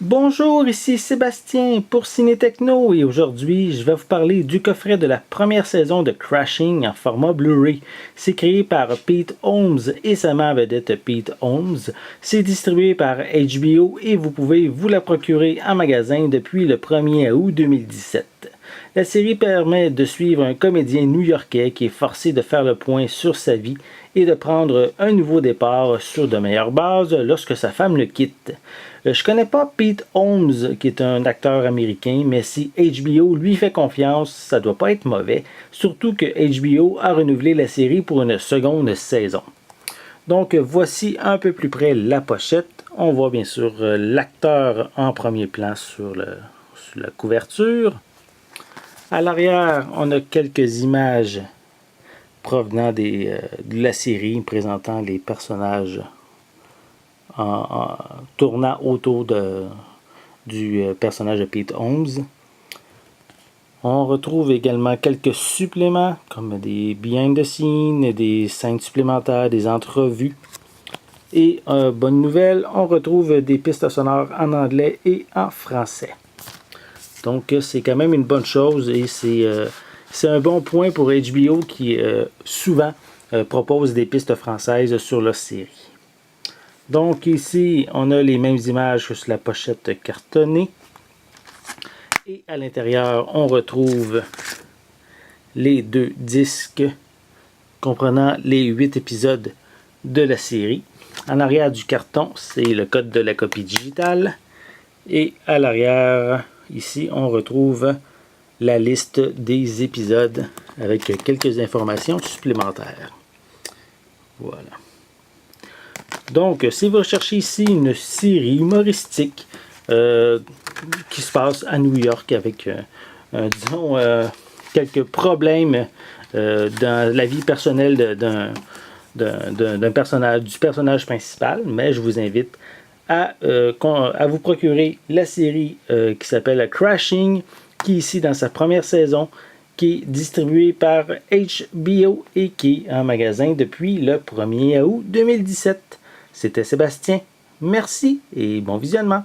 Bonjour, ici Sébastien pour Ciné Techno et aujourd'hui je vais vous parler du coffret de la première saison de Crashing en format Blu-ray. C'est créé par Pete Holmes et sa mère vedette Pete Holmes. C'est distribué par HBO et vous pouvez vous la procurer en magasin depuis le 1er août 2017. La série permet de suivre un comédien new-yorkais qui est forcé de faire le point sur sa vie et de prendre un nouveau départ sur de meilleures bases lorsque sa femme le quitte. Je connais pas Pete Holmes, qui est un acteur américain, mais si HBO lui fait confiance, ça doit pas être mauvais, surtout que HBO a renouvelé la série pour une seconde saison. Donc voici un peu plus près la pochette. On voit bien sûr l'acteur en premier plan sur la couverture. À l'arrière, on a quelques images provenant de la série présentant les personnages en tournant autour du personnage de Pete Holmes. On retrouve également quelques suppléments comme des behind the scenes, des scènes supplémentaires, des entrevues. Et bonne nouvelle, on retrouve des pistes sonores en anglais et en français. Donc c'est quand même une bonne chose et c'est un bon point pour HBO qui souvent propose des pistes françaises sur leur série. Donc ici, on a les mêmes images que sur la pochette cartonnée. Et à l'intérieur, on retrouve les deux disques comprenant les 8 épisodes de la série. En arrière du carton, c'est le code de la copie digitale. Et à l'arrière, ici, on retrouve la liste des épisodes avec quelques informations supplémentaires. Voilà. Donc, si vous recherchez ici une série humoristique qui se passe à New York avec, disons, quelques problèmes dans la vie personnelle d'un personnage, du personnage principal, mais je vous invite à vous procurer la série qui s'appelle Crashing, qui est ici dans sa première saison, qui est distribuée par HBO et qui est en magasin depuis le 1er août 2017. C'était Sébastien. Merci et bon visionnement.